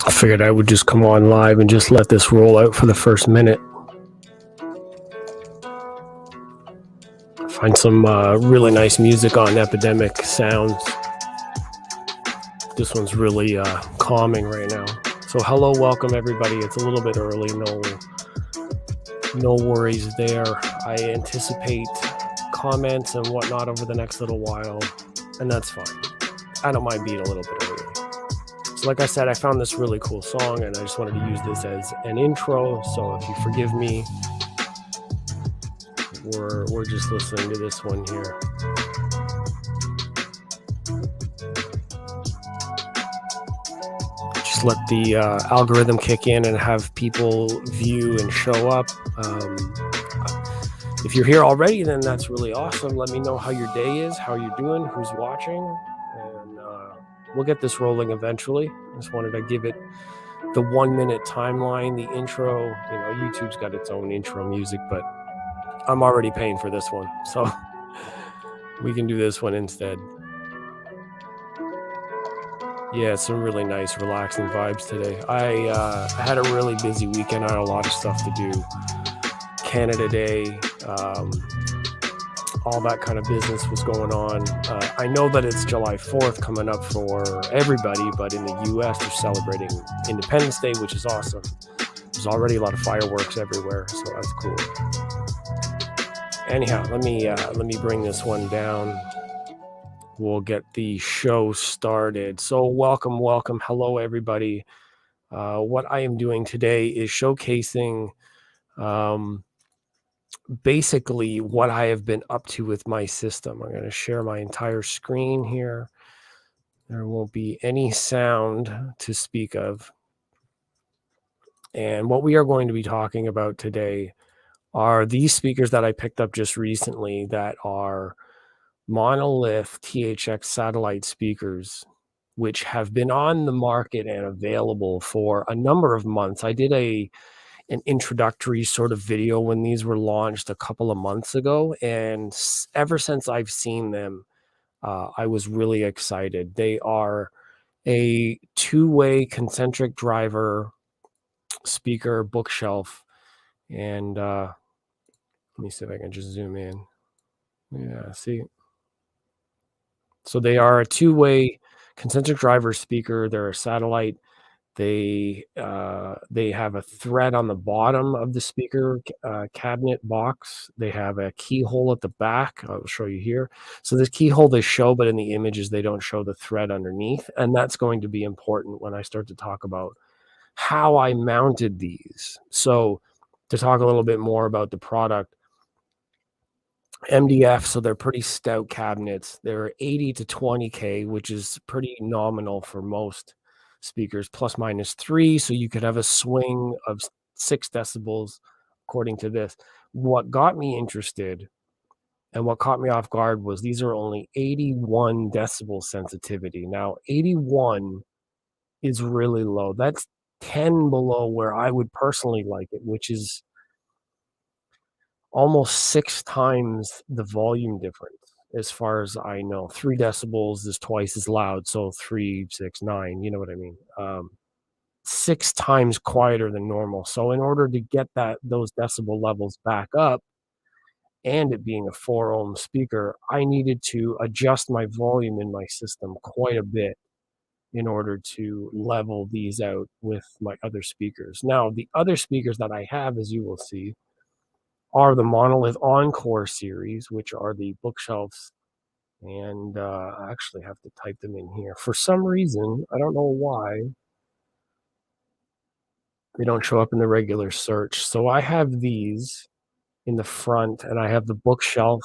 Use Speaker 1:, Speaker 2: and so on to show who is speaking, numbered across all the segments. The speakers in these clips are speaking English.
Speaker 1: I figured I would just come on live and just let this roll out for the first minute. Find some really nice music on Epidemic Sounds. This one's really calming right now. So hello, welcome everybody. It's a little bit early, no worries there. I anticipate comments and whatnot over the next little while, and that's fine. I don't mind being a little bit early. So like I said, I found this really cool song and I just wanted to use this as an intro. So if you forgive me, we're just listening to this one here. Just let the algorithm kick in and have people view and show up. If you're here already, then that's really awesome. Let me know how your day is, how you're doing, who's watching, and we'll get this rolling eventually. I just wanted to give it the 1 minute timeline, the intro. You know, YouTube's got its own intro music, but I'm already paying for this one, so we can do this one instead. Yeah, some really nice, relaxing vibes today. I had a really busy weekend. I had a lot of stuff to do. Canada Day, all that kind of business was going on. I know that it's July 4th coming up for everybody, but in the US, they're celebrating Independence Day, which is awesome. There's already a lot of fireworks everywhere, so that's cool. Anyhow, let me bring this one down. We'll get the show started. So welcome. Hello, everybody. What I am doing today is showcasing basically what I have been up to with my system. I'm going to share my entire screen here. There won't be any sound to speak of. And what we are going to be talking about today are these speakers that I picked up just recently that are Monolith THX Satellite speakers, which have been on the market and available for a number of months. I did an introductory sort of video when these were launched a couple of months ago, and ever since I've seen them, I was really excited. They are a two-way concentric driver speaker bookshelf, and let me see if I can just zoom in. Yeah, see. So they are a two-way concentric driver speaker. They're a satellite. They have a thread on the bottom of the speaker cabinet box. They have a keyhole at the back. I'll show you here. So this keyhole they show, but in the images they don't show the thread underneath. And that's going to be important when I start to talk about how I mounted these. So to talk a little bit more about the product, MDF, so they're pretty stout cabinets. They're 80 to 20K, which is pretty nominal for most speakers, plus minus 3. So you could have a swing of 6 decibels, according to this. What got me interested and what caught me off guard was these are only 81 decibel sensitivity. Now, 81 is really low. That's 10 below where I would personally like it, which is almost 6 times the volume difference, as far as I know. 3 decibels is twice as loud, so 3, 6, 9, you know what I mean? 6 times quieter than normal. So in order to get those decibel levels back up, and it being a 4-ohm speaker, I needed to adjust my volume in my system quite a bit in order to level these out with my other speakers. Now, the other speakers that I have, as you will see, are the Monolith Encore series, which are the bookshelves. And I actually have to type them in here. For some reason, I don't know why, they don't show up in the regular search. So I have these in the front, and I have the bookshelf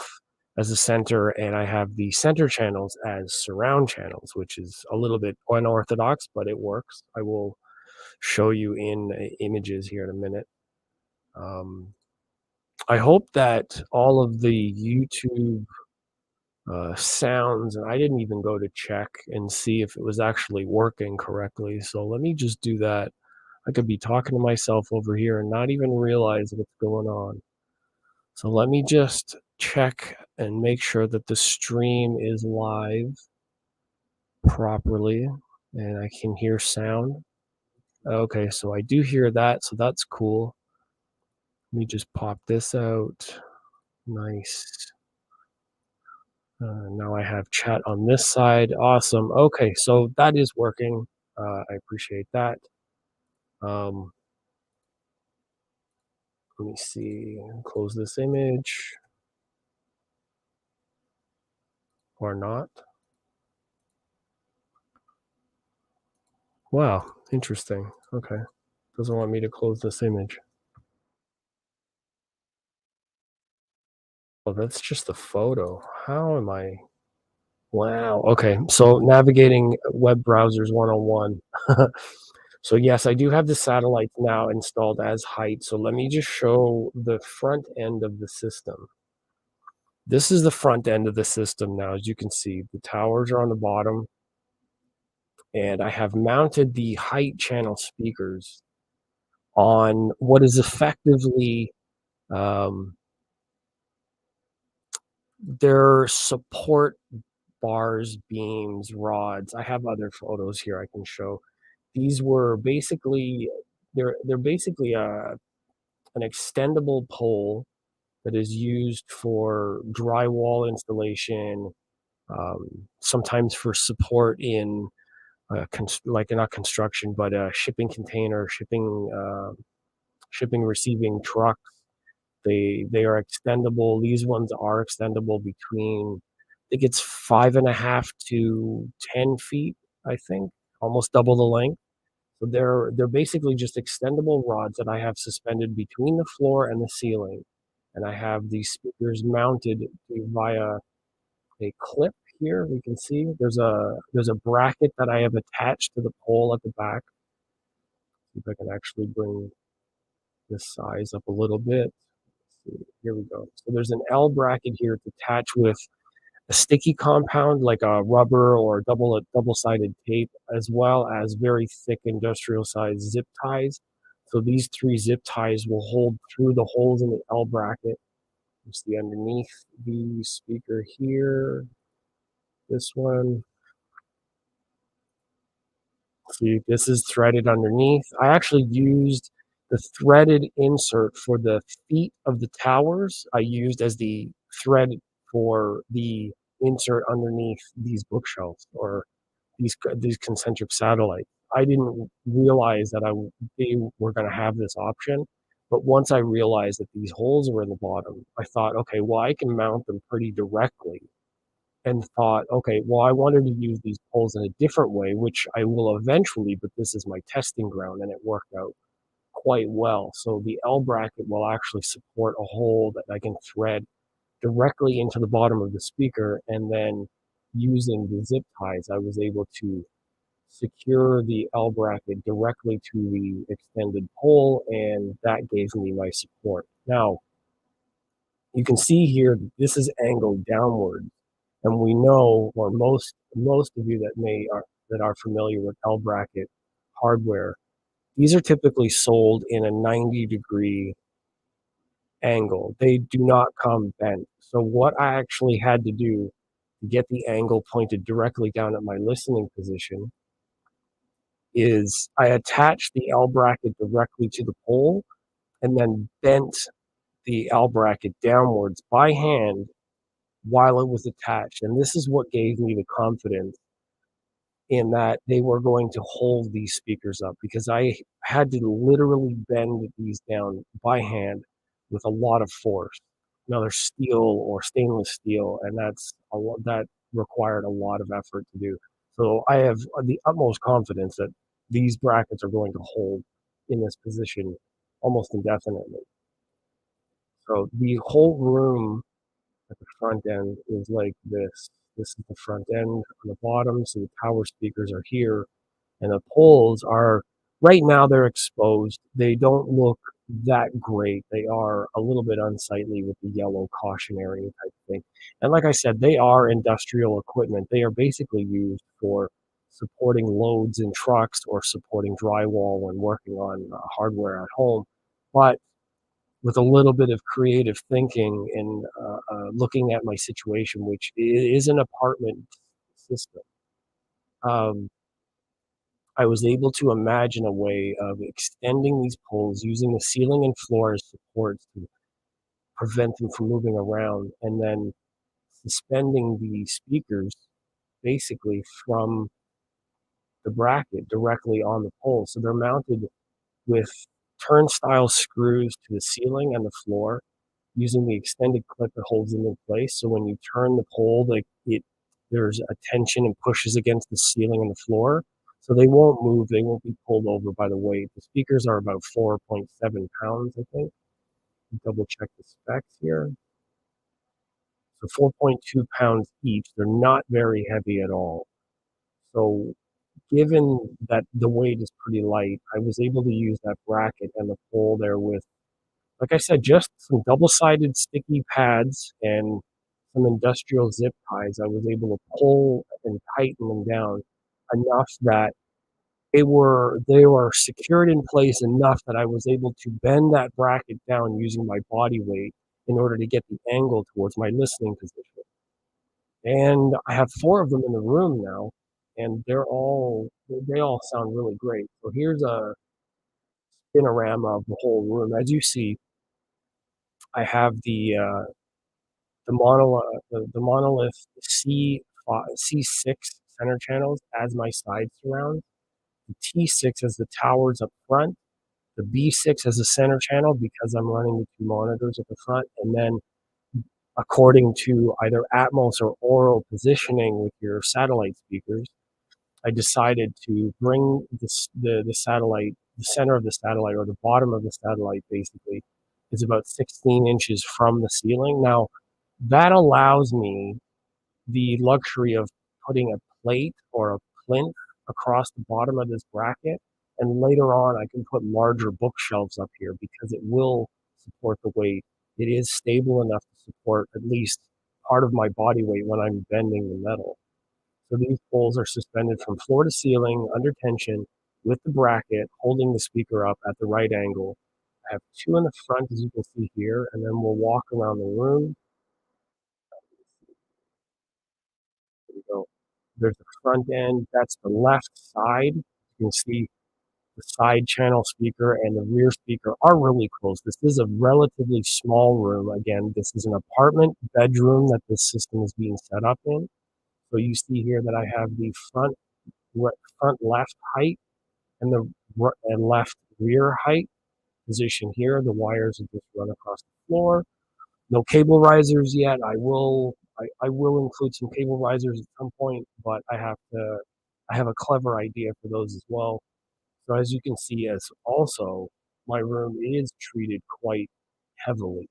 Speaker 1: as the center, and I have the center channels as surround channels, which is a little bit unorthodox, but it works. I will show you in images here in a minute. I hope that all of the YouTube sounds, and I didn't even go to check and see if it was actually working correctly. So let me just do that. I could be talking to myself over here and not even realize what's going on. So let me just check and make sure that the stream is live. properly, and I can hear sound. Okay, so I do hear that, so that's cool. Let me just pop this out. Nice. Now I have chat on this side. Awesome. Okay, so that is working. I appreciate that. Um, Let me see. Close this image or not. Wow, interesting. Okay. Doesn't want me to close this image. Oh, that's just a photo. How am I? Wow. Okay. So navigating web browsers 101. So yes, I do have the satellites now installed as height. So let me just show the front end of the system. This is the front end of the system now. As you can see, the towers are on the bottom, and I have mounted the height channel speakers on what is effectively um, their support bars, beams, rods. I have other photos here I can show. These were basically they're basically an extendable pole that is used for drywall installation, sometimes for support in like not construction, but shipping container, shipping receiving trucks. They are extendable. These ones are extendable between, I think it's 5.5 to 10 feet. I think almost double the length. So they're basically just extendable rods that I have suspended between the floor and the ceiling, and I have these speakers mounted via a clip here. We can see there's a bracket that I have attached to the pole at the back. See if I can actually bring this size up a little bit. Let's see. Here we go. So there's an L bracket here to attach with a sticky compound like a rubber or double-sided tape, as well as very thick industrial size zip ties. So these three zip ties will hold through the holes in the L bracket. You see underneath the speaker here, this one. See, this is threaded underneath. I actually used the threaded insert for the feet of the towers. I used as the thread for the insert underneath these bookshelves or these concentric satellites. I didn't realize that they were going to have this option, but once I realized that these holes were in the bottom, I thought, okay, well, I can mount them pretty directly, and thought, okay, well, I wanted to use these poles in a different way, which I will eventually, but this is my testing ground, and it worked out quite well. So the L bracket will actually support a hole that I can thread directly into the bottom of the speaker, and then using the zip ties, I was able to secure the L bracket directly to the extended pole, and that gave me my support. Now, you can see here that this is angled downward, and we know, or most of you that are familiar with L bracket hardware, these are typically sold in a 90-degree angle. They do not come bent. So what I actually had to do to get the angle pointed directly down at my listening position is I attached the L bracket directly to the pole and then bent the L bracket downwards by hand while it was attached. And this is what gave me the confidence in that they were going to hold these speakers up, because I had to literally bend these down by hand with a lot of force. Now they're steel or stainless steel, and that required a lot of effort to do. So I have the utmost confidence that these brackets are going to hold in this position almost indefinitely. So the whole room at the front end is like this. This is the front end on the bottom, so the power speakers are here, and the poles are right now they're exposed. They don't look that great. They are a little bit unsightly with the yellow cautionary type thing. And like I said, they are industrial equipment. They are basically used for supporting loads in trucks or supporting drywall when working on hardware at home. But with a little bit of creative thinking and looking at my situation, which is an apartment system. um, I was able to imagine a way of extending these poles using the ceiling and floor as supports to prevent them from moving around, and then suspending the speakers basically from the bracket directly on the pole. So they're mounted with turnstile screws to the ceiling and the floor using the extended clip that holds them in place. So when you turn the pole, like there's a tension and pushes against the ceiling and the floor. So they won't move. They won't be pulled over by the weight. The speakers are about 4.7 pounds, I think. Double check the specs here. So 4.2 pounds each. They're not very heavy at all. So given that the weight is pretty light, I was able to use that bracket and the pole there with, like I said, just some double-sided sticky pads and some industrial zip ties. I was able to pull and tighten them down enough that they were secured in place enough that I was able to bend that bracket down using my body weight in order to get the angle towards my listening position. And I have 4 of them in the room now, and they all sound really great. So here's a spinorama of the whole room. As you see, I have the Monolith C6 center channels as my side surround. The T6 as the towers up front. The B6 as a center channel because I'm running the 2 monitors at the front, and then according to either Atmos or Aural positioning with your satellite speakers, I decided to bring the satellite, the center of the satellite or the bottom of the satellite basically is about 16 inches from the ceiling. Now, that allows me the luxury of putting a plate or a plinth across the bottom of this bracket. And later on, I can put larger bookshelves up here because it will support the weight. It is stable enough to support at least part of my body weight when I'm bending the metal. So these poles are suspended from floor to ceiling under tension with the bracket holding the speaker up at the right angle. I have 2 in the front, as you can see here, and then we'll walk around the room. There we go. There's the front end. That's the left side. You can see the side channel speaker and the rear speaker are really close. This is a relatively small room. Again, this is an apartment bedroom that this system is being set up in. So you see here that I have the front left height and the and left rear height position here. The wires are just run across the floor. No cable risers yet. I will include some cable risers at some point, but I have a clever idea for those as well. So as you can see, as also my room is treated quite heavily.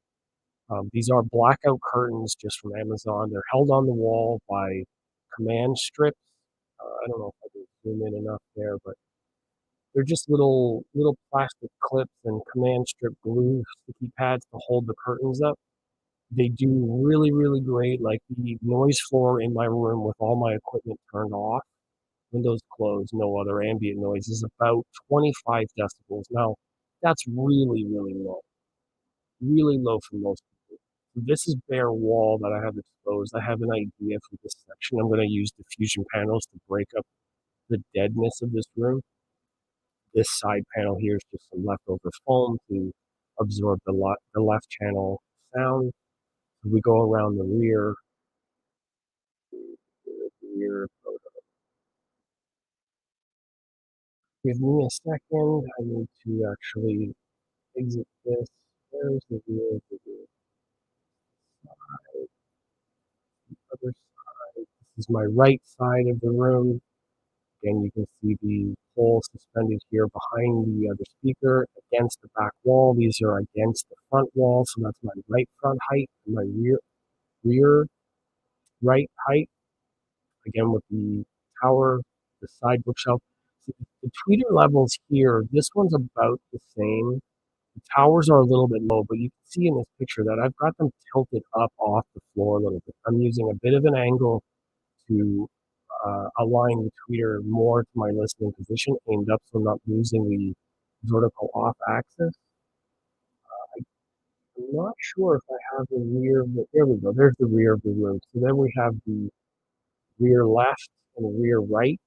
Speaker 1: These are blackout curtains just from Amazon. They're held on the wall by command strips. I don't know if I can zoom in enough there, but they're just little plastic clips and command strip glue sticky pads to hold the curtains up. They do really, really great. Like the noise floor in my room with all my equipment turned off, windows closed, no other ambient noise is about 25 decibels. Now, that's really, really low for most people. This is bare wall that I have exposed. I have an idea for this section. I'm going to use diffusion panels to break up the deadness of this room. This side panel here is just some leftover foam to absorb the left channel sound. If we go around the rear, give me a second. I need to actually exit this. There's the rear, other side. This is my right side of the room. Again, you can see the pole suspended here behind the other speaker against the back wall. These are against the front wall, so that's my right front height and my rear right height. Again, with the tower, the side bookshelf. So the tweeter levels here, this one's about the same. The towers are a little bit low, but you can see in this picture that I've got them tilted up off the floor a little bit. I'm using a bit of an angle to align the tweeter more to my listening position, aimed up so I'm not losing the vertical off axis. I'm not sure if I have the rear, there we go, there's the rear of the room. So then we have the rear left and rear right.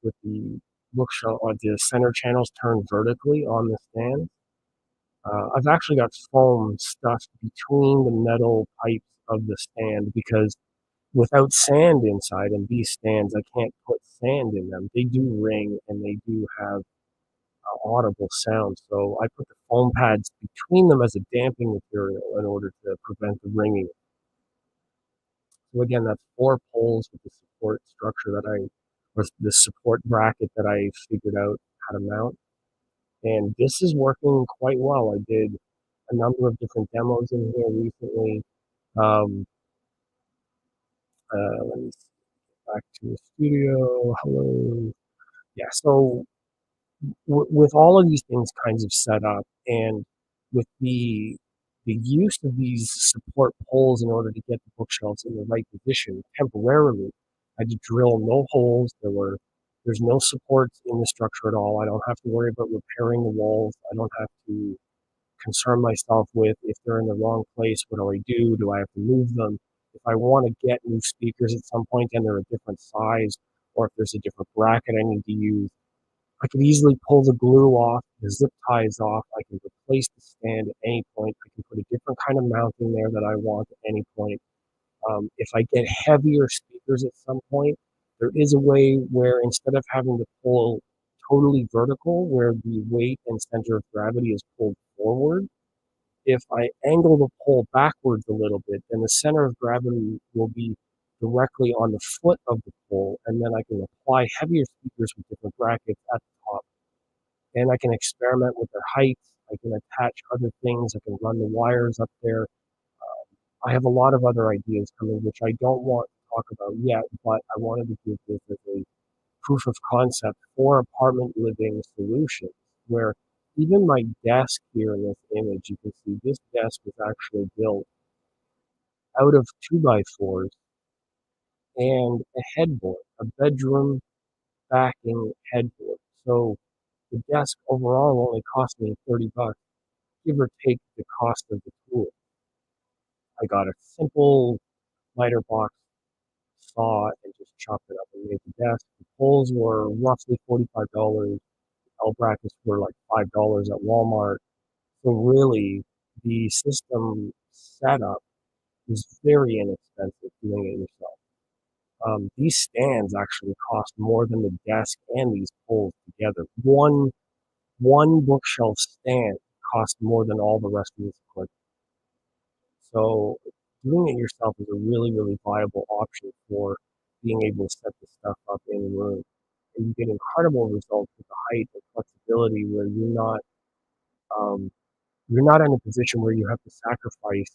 Speaker 1: with the bookshelf or the center channels turned vertically on the stand. I've actually got foam stuffed between the metal pipes of the stand because without sand inside, and these stands, I can't put sand in them. They do ring and they do have audible sound. So I put the foam pads between them as a damping material in order to prevent the ringing. So again, that's four poles with the support structure or the support bracket that I figured out how to mount. And this is working quite well. I did a number of different demos in here recently. Um, let me see, back to the studio. Hello. Yeah, so with all of these things kinds of set up and with the use of these support poles in order to get the bookshelves in the right position temporarily, I had to drill no holes. There's no supports in the structure at all. I don't have to worry about repairing the walls. I don't have to concern myself with if they're in the wrong place, what do I do? Do I have to move them? If I want to get new speakers at some point and they're a different size, or if there's a different bracket I need to use, I can easily pull the glue off, the zip ties off. I can replace the stand at any point. I can put a different kind of mounting there that I want at any point. If I get heavier speakers at some point, there is a way where instead of having to pull totally vertical, where the weight and center of gravity is pulled forward, if I angle the pole backwards a little bit, then the center of gravity will be directly on the foot of the pole, and then I can apply heavier speakers with different brackets at the top. And I can experiment with their heights. I can attach other things. I can run the wires up there. I have a lot of other ideas coming, which I don't want to talk about yet, but I wanted to give this as a proof of concept for apartment living solutions, where even my desk here in this image, you can see this desk was actually built out of 2x4s and a headboard, a bedroom backing headboard. So the desk overall only cost me $30, give or take the cost of the tool. I got a simple miter box saw and just chopped it up and made the desk. The poles were roughly $45. L brackets were like $5 at Walmart. So really, the system setup is very inexpensive doing it yourself. These stands actually cost more than the desk and these poles together. One bookshelf stand costs more than all the rest of this equipment. So doing it yourself is a really, really viable option for being able to set this stuff up in a room. And you get incredible results with the height and flexibility where um, you're not in a position where you have to sacrifice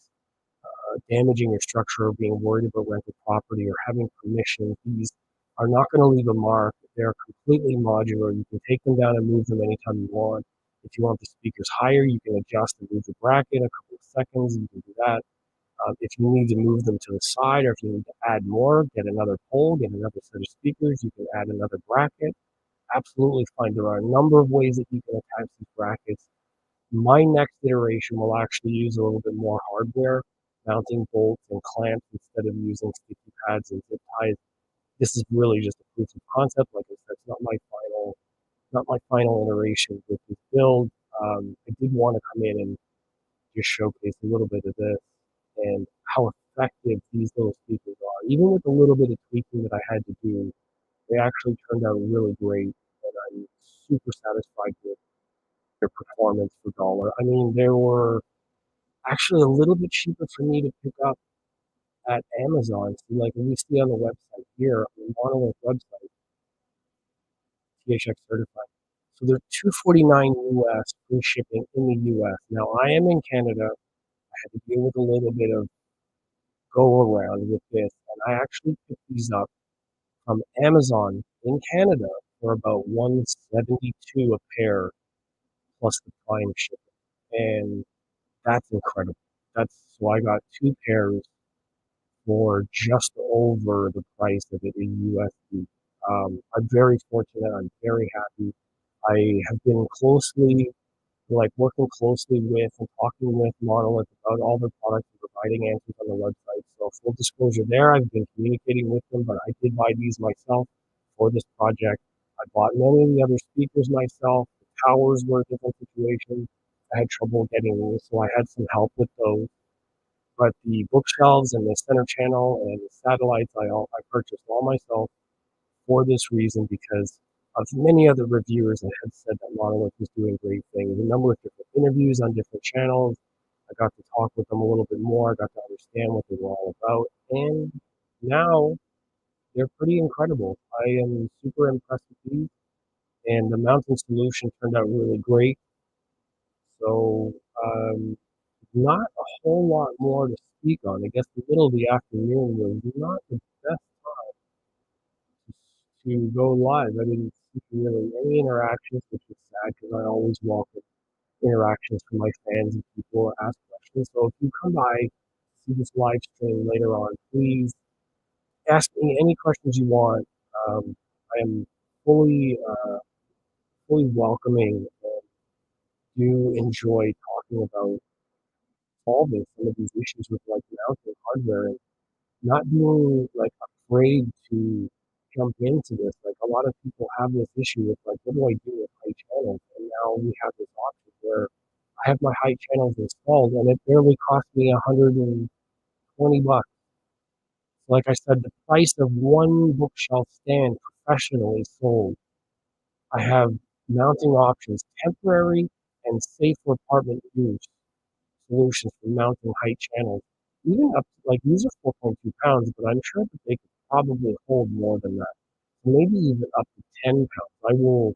Speaker 1: damaging your structure or being worried about rental property or having permission. These are not going to leave a mark. They're completely modular. You can take them down and move them anytime you want. If you want the speakers higher, you can adjust and move the bracket in a couple of seconds. You can do that. If you need to move them to the side or if you need to add more, get another pole, get another set of speakers, you can add another bracket. Absolutely fine. There are a number of ways that you can attach these brackets. My next iteration will actually use a little bit more hardware, mounting bolts and clamps instead of using sticky pads and zip ties. This is really just a proof of concept. Like I said, it's not my final iteration with this build. I did want to come in and just showcase a little bit of this and how effective these little speakers are. Even with a little bit of tweaking that I had to do, they actually turned out really great, and I'm super satisfied with their performance per dollar. I mean, they were actually a little bit cheaper for me to pick up at Amazon. So like when you see on the website here, on the Monolith website, THX certified. So they're $249 US free shipping in the US. Now I am in Canada. I had to deal with a little bit of go around with this, and I actually picked these up from Amazon in Canada for about 172 a pair plus the Prime shipping. And that's incredible. That's so I got two pairs for just over the price of it in USD. I'm very fortunate. I'm very happy. I have been working closely with and talking with Monolith about all their products and providing answers on the website. So full disclosure there, I've been communicating with them, but I did buy these myself for this project. I bought many of the other speakers myself. The towers were a different situation. I had trouble getting these, so I had some help with those. But the bookshelves and the center channel and the satellites, I purchased all myself for this reason because of many other reviewers that had said that Monolith was doing great things. A number of different interviews on different channels. I got to talk with them a little bit more. I got to understand what they were all about. And now they're pretty incredible. I am super impressed with these. And the mountain solution turned out really great. So, not a whole lot more to speak on. I guess the middle of the afternoon was not the best to go live. I didn't see really any interactions, which is sad because I always welcome interactions from my fans and people ask questions. So if you come by, see this live stream later on, please ask me any questions you want. I am fully, fully welcoming and do enjoy talking about solving some of these issues with like mounting hardware and not being like afraid to jump into this. Like a lot of people have this issue with like, what do I do with high channels? And now we have this option where I have my high channels installed and it barely cost me $120. Like I said, the price of one bookshelf stand professionally sold. I have mounting options, temporary and safe for apartment use solutions for mounting height channels. Even up to, like these are 4.2 pounds, but I'm sure that they could probably hold more than that. Maybe even up to 10 pounds. I will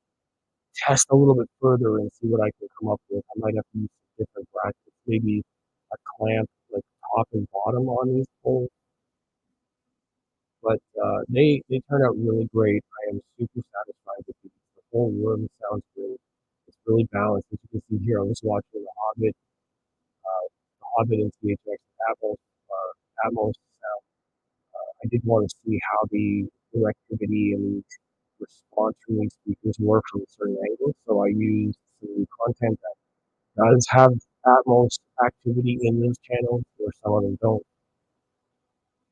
Speaker 1: test a little bit further and see what I can come up with. I might have to use some different brackets, maybe a clamp like top and bottom on these poles. But they turned out really great. I am super satisfied with these. The whole room sounds great. It's really balanced. As you can see here, I was watching the Hobbit and THX Atmos sound. I did want to see how the directivity and response from these speakers work from certain angles. So I used some content that does have Atmos activity in those channels, where some of them don't.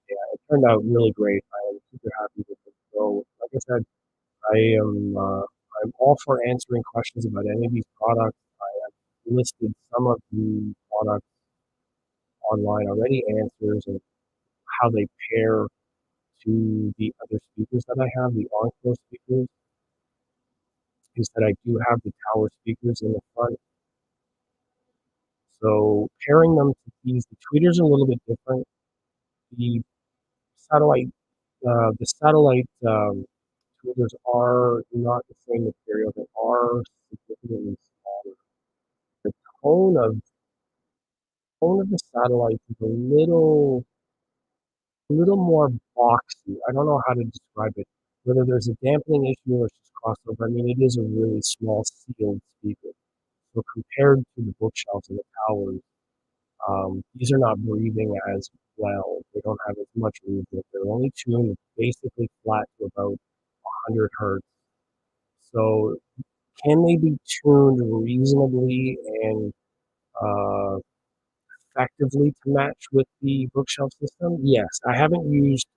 Speaker 1: Yeah, it turned out really great. I am super happy with it. So, like I said, I am I'm all for answering questions about any of these products. I have listed some of the products online already, answers and how they pair to the other speakers that I have, the Encore speakers, is that I do have the tower speakers in the front. So pairing them to these, the tweeters are a little bit different. The satellite, the satellite tweeters are not the same material. They are significantly smaller. The tone of tone of the satellite is a little more boxy. I don't know how to describe it. Whether there's a dampening issue or it's just crossover. I mean, it is a really small sealed speaker. So compared to the bookshelves and the towers, these are not breathing as well. They don't have as much movement. They're only tuned basically flat to about 100 hertz. So can they be tuned reasonably and uh, effectively to match with the bookshelf system? Yes. I haven't used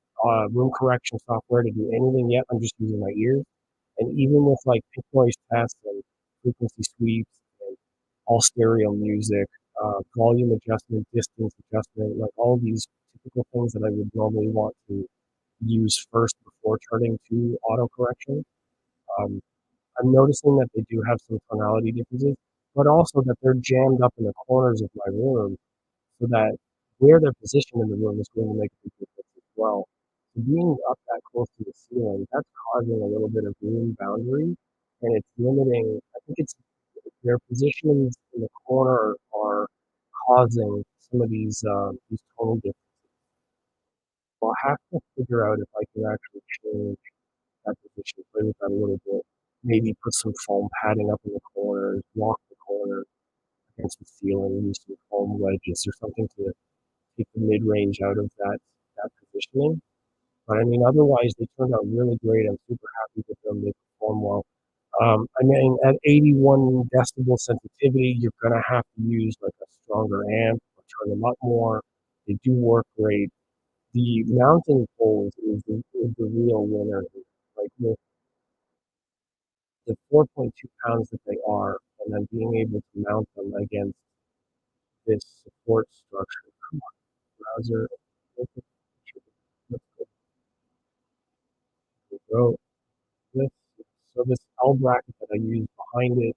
Speaker 1: room correction software to do anything yet. I'm just using my ears. And even with like pitch noise tests and frequency sweeps and all stereo music, volume adjustment, distance adjustment, like all these typical things that I would normally want to use first before turning to auto correction. Um, I'm noticing that they do have some tonality differences, but also that they're jammed up in the corners of my room so that where they're positioned in the room is going to make a big difference as well. So being up that close to the ceiling, that's causing a little bit of room boundary, and it's limiting. I think it's their positionings in the corner are causing some of these tonal differences. So I'll have to figure out if I can actually change that position, play with that a little bit. Maybe put some foam padding up in the corners, block the corner against the ceiling, use some foam wedges or something to take the mid-range out of that positioning. But I mean, otherwise they turned out really great. I'm super happy with them. They perform well. I mean, at 81 decibel sensitivity, you're gonna have to use like a stronger amp or turn them up more. They do work great. The mounting poles is the real winner. Like the 4.2 pounds that they are, and then being able to mount them against this support structure. Come on, browser. Let's go. This, so this L bracket that I use behind it,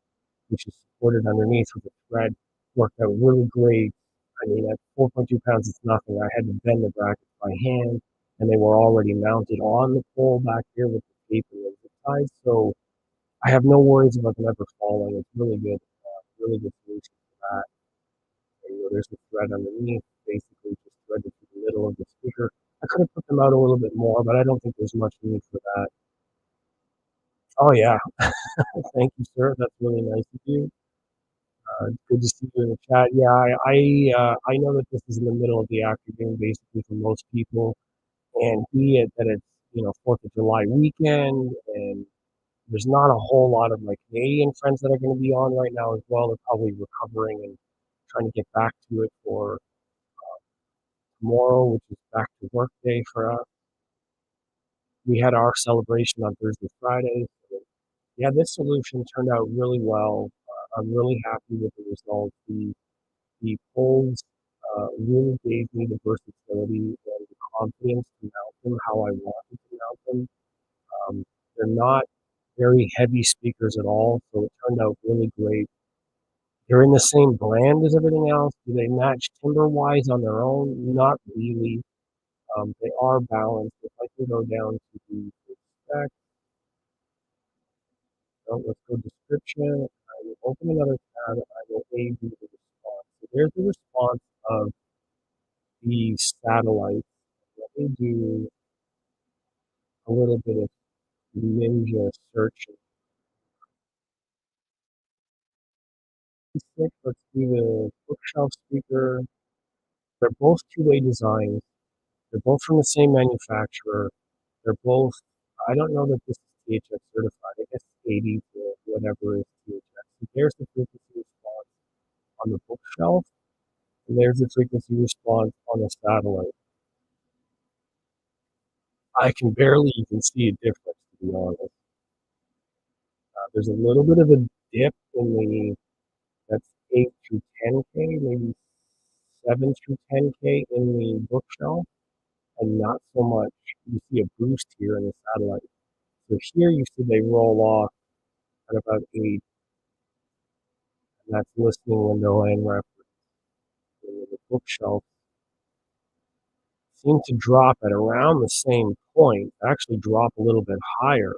Speaker 1: which is supported underneath with a thread, worked out really great. I mean, at 4.2 pounds, it's nothing. I had to bend the brackets by hand, and they were already mounted on the pole back here with the tape and the zip ties. So I have no worries about them ever falling. It's really good solution for that. And, there's a thread underneath, basically just threaded through the middle of the speaker. I could have put them out a little bit more, but I don't think there's much need for that. Oh yeah, thank you, sir. That's really nice of you. Good to see you in the chat. Yeah, I know that this is in the middle of the afternoon, basically for most people, and be it that it's 4th of July weekend, and there's not a whole lot of my Canadian friends that are going to be on right now as well. They're probably recovering and trying to get back to it for tomorrow, which is back to work day for us. We had our celebration on Thursday, Friday. So yeah, this solution turned out really well. I'm really happy with the results. The polls really gave me the versatility and the confidence to mount them how I wanted to mount them. They're not very heavy speakers at all, so it turned out really great. They're in the same brand as everything else. Do they match timber-wise on their own? Not really. They are balanced. If I can go down to the spec, let's go description. I will open another tab. I will aid you the response. So there's the response of the satellite. Let me do a little bit of ninja searching. Let's do the bookshelf speaker. They're both two-way designs. They're both from the same manufacturer. They're both, I don't know that this is THX certified. I guess 80 to whatever is THX. So there's the frequency response on the bookshelf, and there's the frequency response on the satellite. I can barely even see a difference, to be honest. There's a little bit of a dip in the, that's 8 through 10K, maybe 7 through 10K in the bookshelf, and not so much. You see a boost here in the satellite. So here you see they roll off at about 8, and that's listening window and reference. The bookshelf seem to drop at around the same point, actually drop a little bit higher,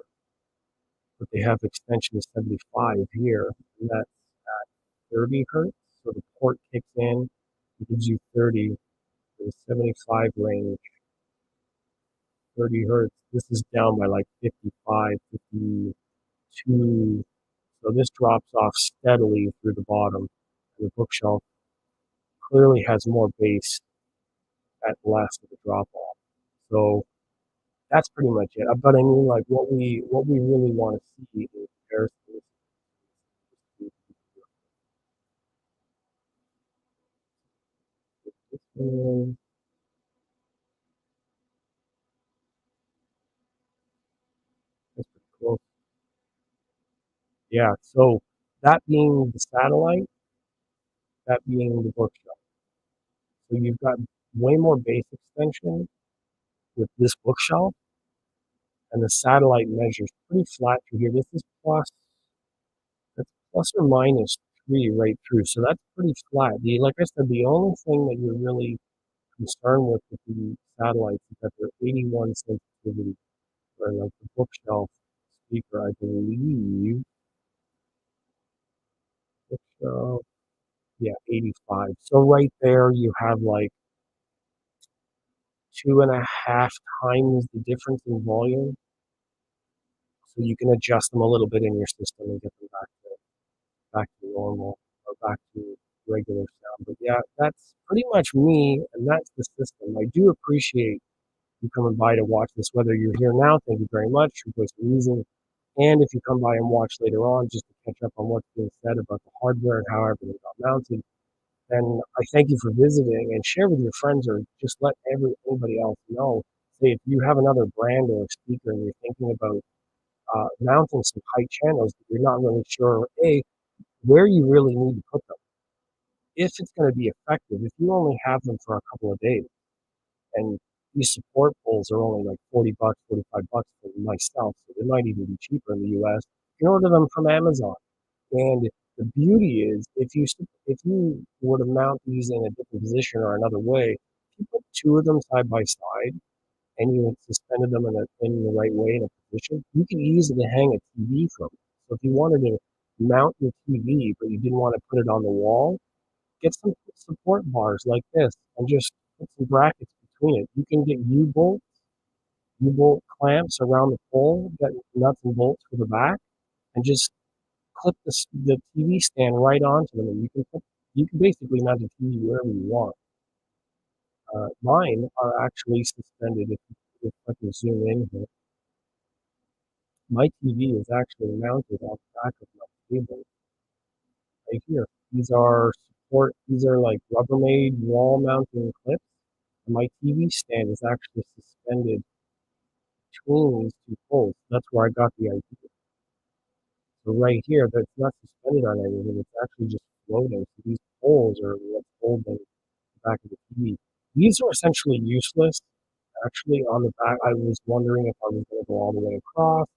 Speaker 1: but they have extension of 75 here, and that's at 30 hertz. So the port kicks in, it gives you 30 to the 75 range, 30 hertz. This is down by like 55, 52. So this drops off steadily through the bottom, and the bookshelf clearly has more bass at less of a drop off. So that's pretty much it. But I mean, like what we really want to see in comparison is this one. That's pretty close. Yeah. So that being the satellite, that being the bookshelf. So you've got way more bass extension with this bookshelf, and the satellite measures pretty flat through here. This is that's plus or minus 3 right through. So that's pretty flat. Like I said, the only thing that you're really concerned with the satellites is that they're 81 sensitivity, or like the bookshelf speaker, I believe. Bookshelf, yeah, 85. So right there you have like 2.5 times the difference in volume. So you can adjust them a little bit in your system and get them back to normal, or back to regular sound. But yeah, that's pretty much me, and that's the system. I do appreciate you coming by to watch this. Whether you're here now, thank you very much for using. And if you come by and watch later on, just to catch up on what's being said about the hardware and how everything got mounted, then I thank you for visiting, and share with your friends, or just let anybody else know. Say if you have another brand or a speaker and you're thinking about mounting some height channels that you're not really sure, A, where you really need to put them, if it's going to be effective. If you only have them for a couple of days, and these support poles are only like 40 bucks, 45 bucks for myself, so they might even be cheaper in the US. You can order them from Amazon. And the beauty is, if you were to mount these in a different position or another way, if you put two of them side by side and you suspended them in the right way in a position, you can easily hang a TV from it. So if you wanted to mount your TV, but you didn't want to put it on the wall, get some support bars like this and just put some brackets between it. You can get U-bolt clamps around the pole, get nuts and bolts for the back, and just clip the TV stand right onto them, and you can basically mount the TV wherever you want. Mine are actually suspended. If I can zoom in here, my TV is actually mounted on the back of my table right here. These are support. These are like Rubbermaid wall mounting clips. And my TV stand is actually suspended between these two poles. That's where I got the idea. So right here, that's not suspended on anything. It's actually just floating. So these poles are what's holding the back of the TV. These are essentially useless. Actually, on the back, I was wondering if I was going to go all the way across.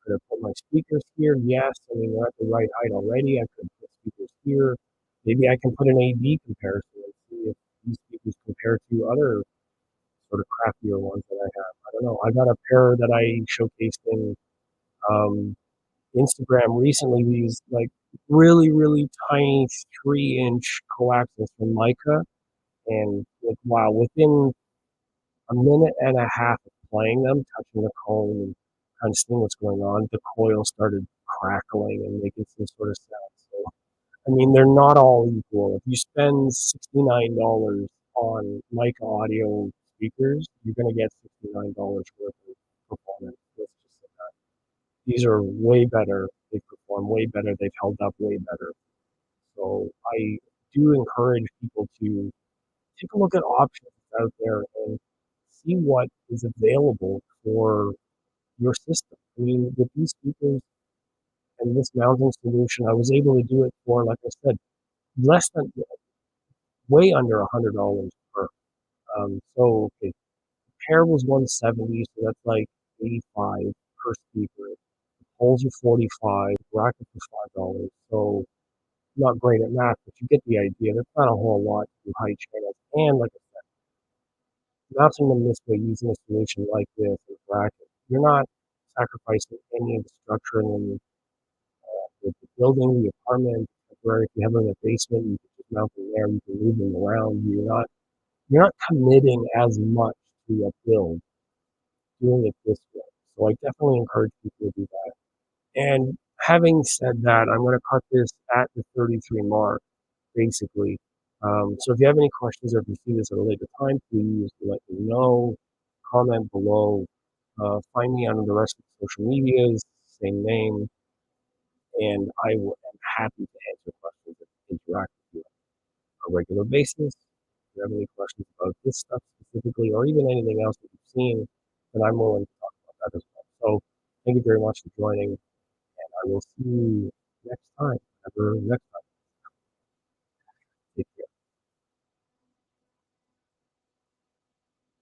Speaker 1: Could I put my speakers here? Yes. I mean, they're at the right height already. I could put speakers here. Maybe I can put an A/B comparison and see if these speakers compare to other sort of crappier ones that I have. I don't know. I got a pair that I showcased in um, Instagram recently. These like really, really tiny 3-inch coaxials from Mica. And like, wow, within a minute and a half of playing them, touching the cone and kind of seeing what's going on, the coil started crackling and making some sort of sound. So, I mean, they're not all equal. If you spend $69 on Mica audio speakers, you're going to get $69 worth of performance. Let's just say that. These are way better. They perform way better. They've held up way better. So I do encourage people to take a look at options out there and see what is available for your system. I mean, with these speakers and this mounting solution, I was able to do it for, like I said, less than, way under $100 per. So okay, the pair was 170, so that's like 85 per speaker. The poles are 45, bracket for $5. So not great at math, but you get the idea. That's not a whole lot to do height channels. And like mounting them this way using a solution like this with bracket, you're not sacrificing any of the structure and the building, the apartment, where if you have them in a basement, you can just mount them there, you can move them around. You're not committing as much to a build doing it this way. So I definitely encourage people to do that. And having said that, I'm going to cut this at the 33 mark, basically. So if you have any questions or if you see this at a later time, please let me know. Comment below. Find me on the rest of the social medias, same name, and am happy to answer questions and interact with you on a regular basis. If you have any questions about this stuff specifically, or even anything else that you've seen, then I'm willing to talk about that as well. So thank you very much for joining, and I will see you next time. Next time.